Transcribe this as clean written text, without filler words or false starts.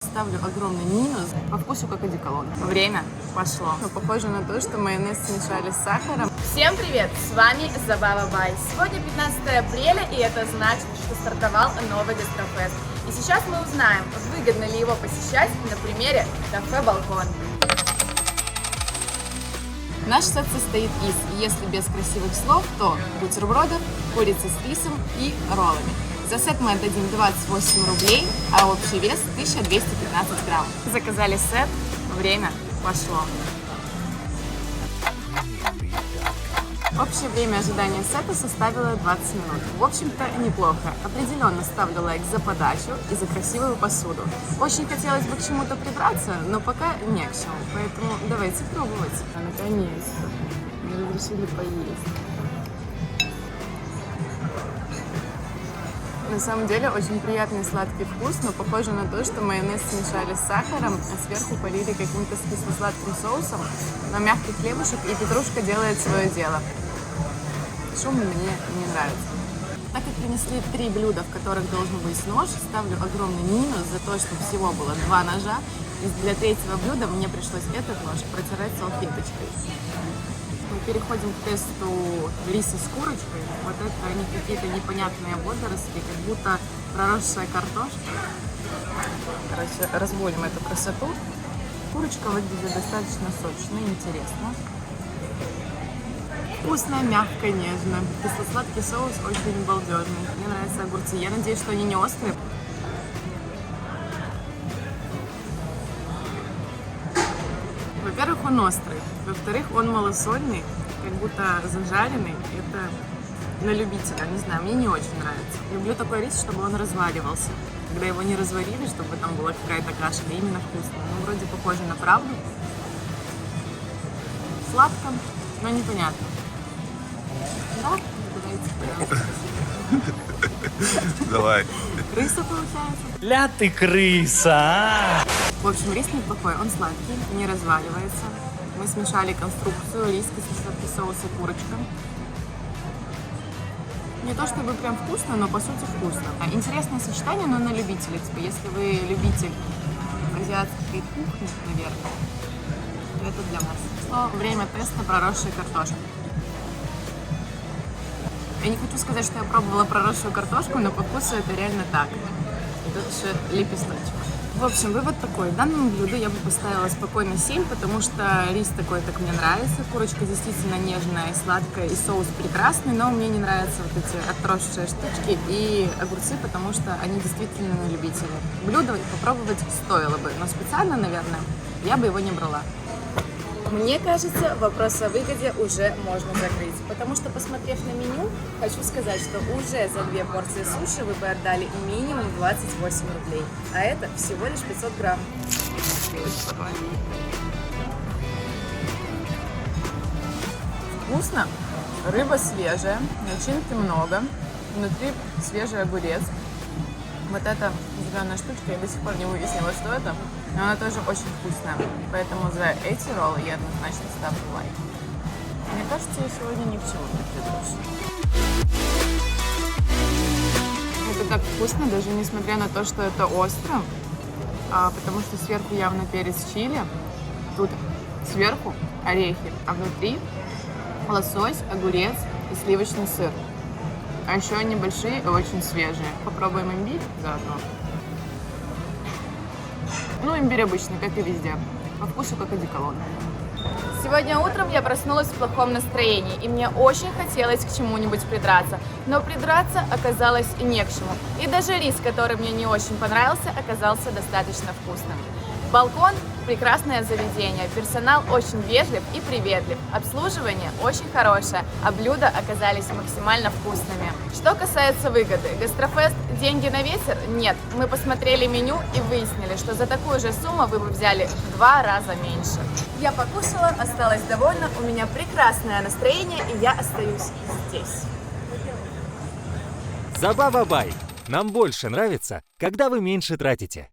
Ставлю огромный минус. По вкусу как одеколон. Время пошло. Но похоже на то, что майонез смешали с сахаром. Всем привет! С вами Забава Бай. Сегодня 15 апреля, и это значит, что стартовал новый гастрофест. И сейчас мы узнаем, выгодно ли его посещать на примере кафе «Балкон». Наш сет состоит из, если без красивых слов, то бутербродов, курицы с рисом и роллами. За сет мы отдадим 28 рублей, а общий вес 1215 грамм. Заказали сет, время пошло. Общее время ожидания сета составило 20 минут. В общем-то, неплохо. Определенно ставлю лайк за подачу и за красивую посуду. Очень хотелось бы к чему-то придраться, но пока не к чему. Поэтому давайте пробовать. Наконец-то. Мы разрешили поесть. На самом деле очень приятный сладкий вкус, но похоже на то, что майонез смешали с сахаром, а сверху полили каким-то кисло-сладким соусом. Но мягкий хлебушек и петрушка делает свое дело. Шум мне не нравится. Так как принесли 3 блюда, в которых должен быть нож, ставлю огромный минус за то, что всего было 2 ножа. И для третьего блюда мне пришлось этот нож протирать салфеточкой. Мы переходим к тесту риса с курочкой. Вот это они какие-то непонятные водоросли, как будто проросшая картошка. Короче, разводим эту красоту. Курочка выглядит достаточно сочно и интересно. Вкусно, мягко, нежно. Кисло-сладкий соус очень балдежный. Мне нравятся огурцы. Я надеюсь, что они не острые. Во-первых, он острый. Во-вторых, он малосольный, как будто зажаренный. Это для любителя, не знаю, мне не очень нравится. Люблю такой рис, чтобы он разваливался. Когда его не разварили, чтобы там была какая-то каша, именно вкусно. Ну, вроде похоже на правду. Сладко, но непонятно. Да? Давай. Крыса получается. Ля ты крыса! В общем, рис неплохой, он сладкий, не разваливается. Мы смешали конструкцию, рис, кисло-сладкий соус и курочка. Не то чтобы прям вкусно, но по сути вкусно. Интересное сочетание, но на любителя. Типа, если вы любитель азиатской кухни, наверное, то это для вас. Шло время теста проросшей картошки. Я не хочу сказать, что я пробовала проросшую картошку, но по вкусу это реально так. И тут еще лепесточек. В общем, вывод такой. Данному блюду я бы поставила спокойно 7, потому что рис такой, как мне нравится. Курочка действительно нежная и сладкая, и соус прекрасный, но мне не нравятся вот эти отросшие штучки и огурцы, потому что они действительно на любителя. Блюдо попробовать стоило бы, но специально, наверное, я бы его не брала. Мне кажется, вопрос о выгоде уже можно закрыть, потому что, посмотрев на меню, хочу сказать, что уже за 2 порции суши вы бы отдали минимум 28 рублей, а это всего лишь 500 грамм. Вкусно, рыба свежая, начинки много, внутри свежий огурец. Вот эта зеленая штучка, я до сих пор не выяснила, что это, но она тоже очень вкусная. Поэтому за эти роллы я однозначно ставлю лайк. Мне кажется, я сегодня ни к чему не придрусь. Это так вкусно, даже несмотря на то, что это остро, потому что сверху явно перец чили, тут сверху орехи, а внутри лосось, огурец и сливочный сыр. А еще они большие и очень свежие. Попробуем имбирь заодно. Ну, имбирь обычный, как и везде. По вкусу как одеколон. Сегодня утром я проснулась в плохом настроении, и мне очень хотелось к чему-нибудь придраться. Но придраться оказалось не к чему. И даже рис, который мне не очень понравился, оказался достаточно вкусным. «Балкон» – прекрасное заведение, персонал очень вежлив и приветлив, обслуживание очень хорошее, а блюда оказались максимально вкусными. Что касается выгоды, гастрофест – деньги на ветер? Нет, мы посмотрели меню и выяснили, что за такую же сумму вы бы взяли в 2 раза меньше. Я покушала, осталась довольна, у меня прекрасное настроение, и я остаюсь здесь. Забава Бай. Нам больше нравится, когда вы меньше тратите.